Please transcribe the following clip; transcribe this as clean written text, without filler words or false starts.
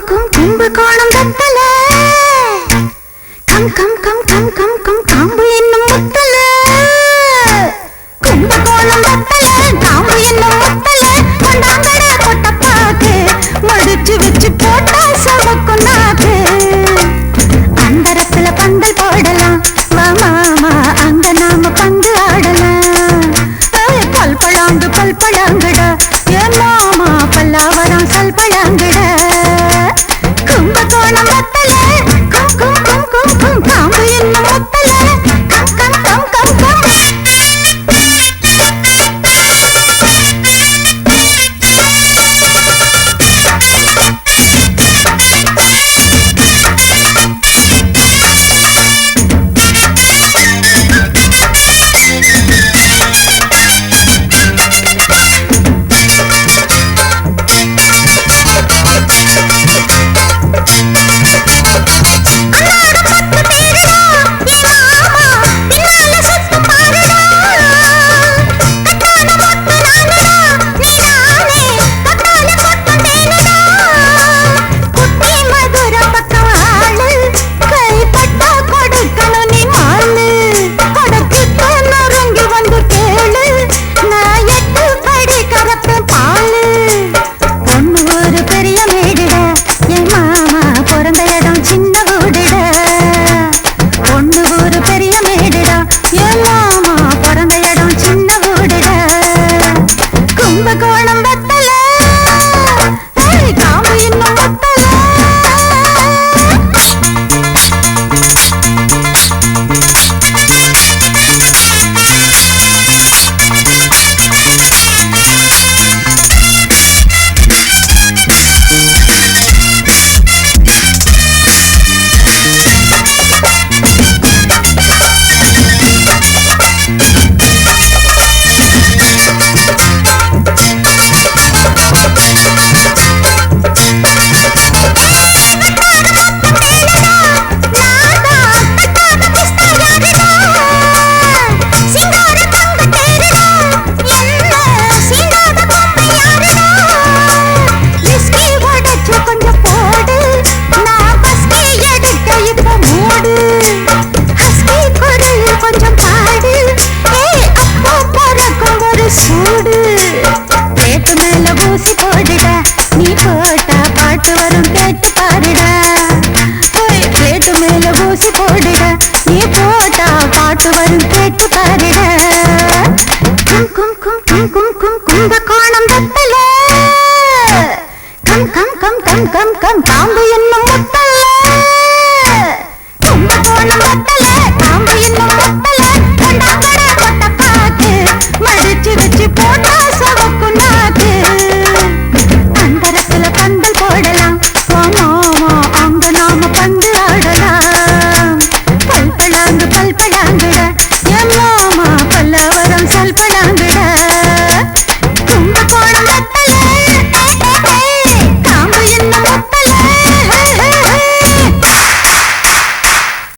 கும்பகோணம் வெத்தல கம் கம் கம் கம் கம் கம் காம்பு என்னும் முத்தல கும்பகோணம் வெத்தல காம்பு என்னும் முத்தல கொண்டாங்கட கொட்ட பாக்கு மடிச்சு வச்சு போட்டா சவக்கும் நாக்கு அந்தரத்துல பந்தல் போடலாம் வா மாமா அங்க நாம பந்து ஆடலாம் பல்பழாங்கு பல்பழாங்குடா ஏன் மாமா பல்லாவரம் சல்பழாங்குடா கும்பகோணம் வெத்தல கும் கும் கும் கும் கும் காம்பு என்னும் முத்தல கம் கம் கம் கம் கம் கும்பகோணம் வெத்தல காம்பு இன்னும் வெத்தல நீ போட்டா பாட்டு வரும் கேட்டு பாருடா கேட்டு மேல ஊசி போடுடா நீ போட்டா பாட்டு வரும் கேட்டு பாருடா கும் கும் கும் கும் கும் கும் கும்பகோணம் வெத்தல கம் கம் கம் கம் கம் கம் காம்பு என்னும் முத்தல கும்பகோணம் வெத்தல காம்பு என்னும்